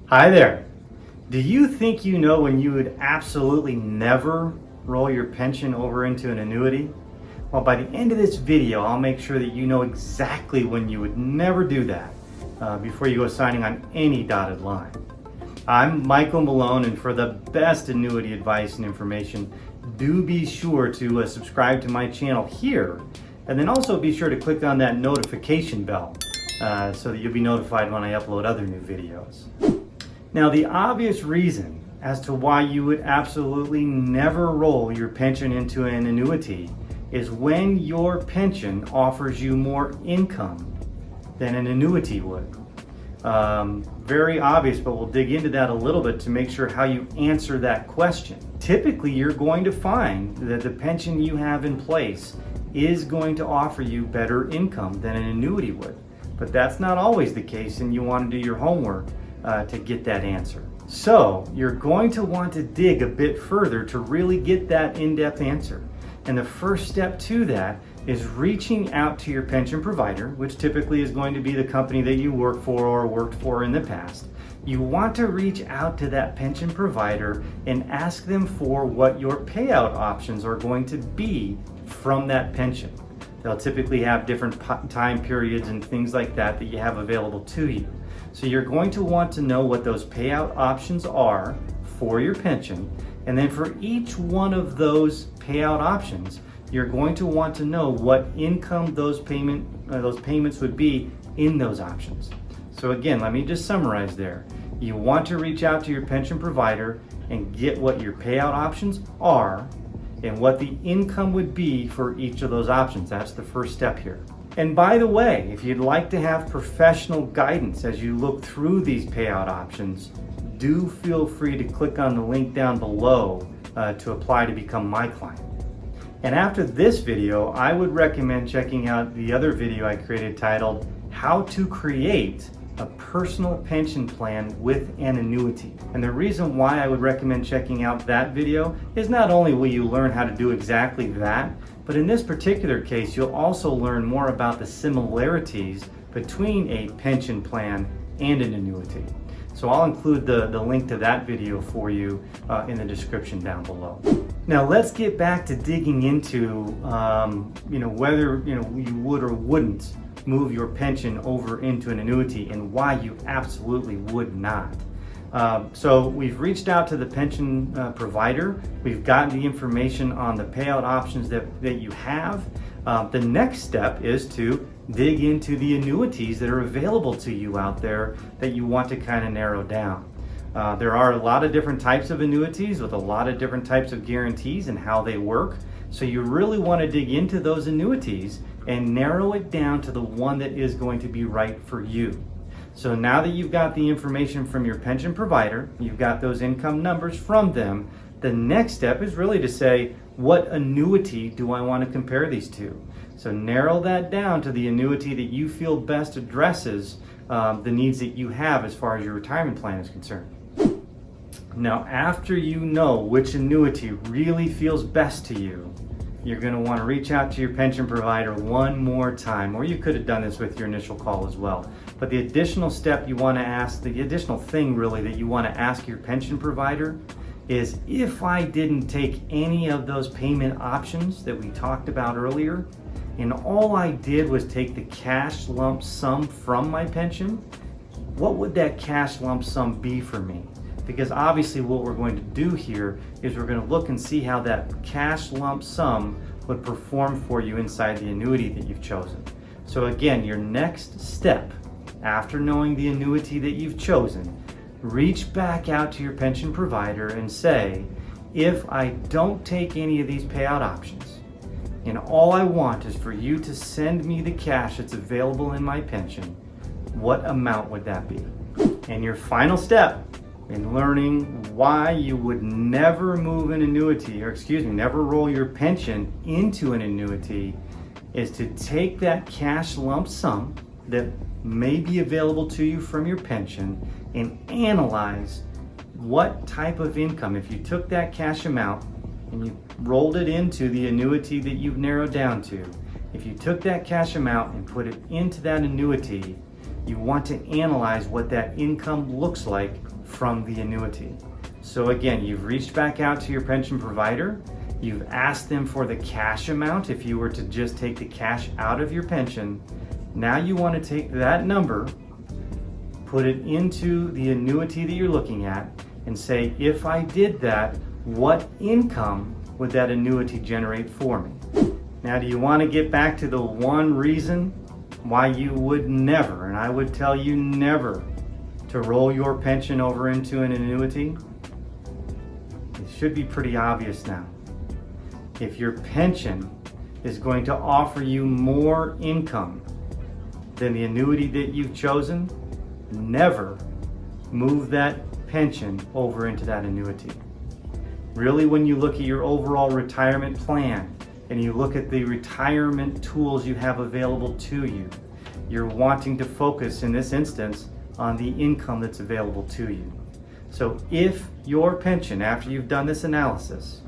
Hi there. Do you think you know when you would absolutely never roll your pension over into an annuity? Well, by the end of this video, I'll make sure that you know exactly when you would never do that before you go signing on any dotted line. I'm Michael Malone, and for the best annuity advice and information, do be sure to subscribe to my channel here, and then also be sure to click on that notification bell so that you'll be notified when I upload other new videos. Now, the obvious reason as to why you would absolutely never roll your pension into an annuity is when your pension offers you more income than an annuity would. Very obvious, but we'll dig into that a little bit to make sure how you answer that question. Typically, you're going to find that the pension you have in place is going to offer you better income than an annuity would. But that's not always the case, and you want to do your homework to get that answer. So you're going to want to dig a bit further to really get that in-depth answer. And the first step to that is reaching out to your pension provider, which typically is going to be the company that you work for or worked for in the past. You want to reach out to that pension provider and ask them for what your payout options are going to be from that pension. They'll typically have different time periods and things like that you have available to you. So you're going to want to know what those payout options are for your pension, and then for each one of those payout options, you're going to want to know what income those payments would be in those options. So again, let me just summarize there. You want to reach out to your pension provider and get what your payout options are and what the income would be for each of those options. That's the first step here. And by the way, if you'd like to have professional guidance as you look through these payout options, do feel free to click on the link down below to apply to become my client. And after this video, I would recommend checking out the other video I created titled How to Create a Personal Pension Plan with an Annuity. And the reason why I would recommend checking out that video is not only will you learn how to do exactly that, but in this particular case, you'll also learn more about the similarities between a pension plan and an annuity. So I'll include the link to that video for you in the description down below. Now let's get back to digging into whether you would or wouldn't move your pension over into an annuity and why you absolutely would not. So we've reached out to the pension provider. We've gotten the information on the payout options that you have. The next step is to dig into the annuities that are available to you out there that you want to kind of narrow down. There are a lot of different types of annuities with a lot of different types of guarantees and how they work. So you really want to dig into those annuities and narrow it down to the one that is going to be right for you. So now that you've got the information from your pension provider, you've got those income numbers from them, the next step is really to say, what annuity do I want to compare these to? So narrow that down to the annuity that you feel best addresses the needs that you have as far as your retirement plan is concerned. Now, after you know which annuity really feels best to you, you're going to want to reach out to your pension provider one more time, or you could have done this with your initial call as well. But the additional step you want to ask, the additional thing really that you want to ask your pension provider is, if I didn't take any of those payment options that we talked about earlier, and all I did was take the cash lump sum from my pension, what would that cash lump sum be for me? Because obviously what we're going to do here is we're going to look and see how that cash lump sum would perform for you inside the annuity that you've chosen. So again, your next step after knowing the annuity that you've chosen, reach back out to your pension provider and say, if I don't take any of these payout options, and all I want is for you to send me the cash that's available in my pension, what amount would that be? And your final step in learning why you would never move an annuity, never roll your pension into an annuity, is to take that cash lump sum that may be available to you from your pension and analyze what type of income, if you took that cash amount and you rolled it into the annuity that you've narrowed down to, if you took that cash amount and put it into that annuity, you want to analyze what that income looks like from the annuity. So again, you've reached back out to your pension provider, you've asked them for the cash amount if you were to just take the cash out of your pension. Now you want to take that number, put it into the annuity that you're looking at, and say, if I did that, what income would that annuity generate for me? Now, do you want to get back to the one reason why you would never, and I would tell you never, to roll your pension over into an annuity? It should be pretty obvious now. If your pension is going to offer you more income than the annuity that you've chosen, never move that pension over into that annuity. Really, when you look at your overall retirement plan and you look at the retirement tools you have available to you, you're wanting to focus in this instance on the income that's available to you. So if your pension, after you've done this analysis,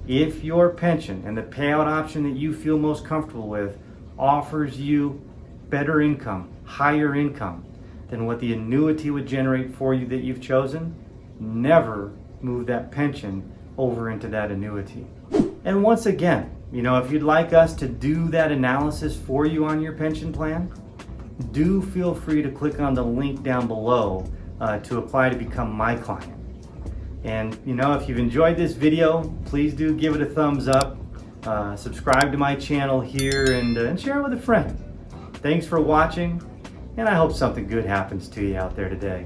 if your pension and the payout option that you feel most comfortable with offers you better income, higher income than what the annuity would generate for you that you've chosen, never move that pension over into that annuity. And once again, if you'd like us to do that analysis for you on your pension plan, do feel free to click on the link down below to apply to become my client. And if you've enjoyed this video, please do give it a thumbs up, subscribe to my channel here, and share it with a friend. Thanks for watching, and I hope something good happens to you out there today.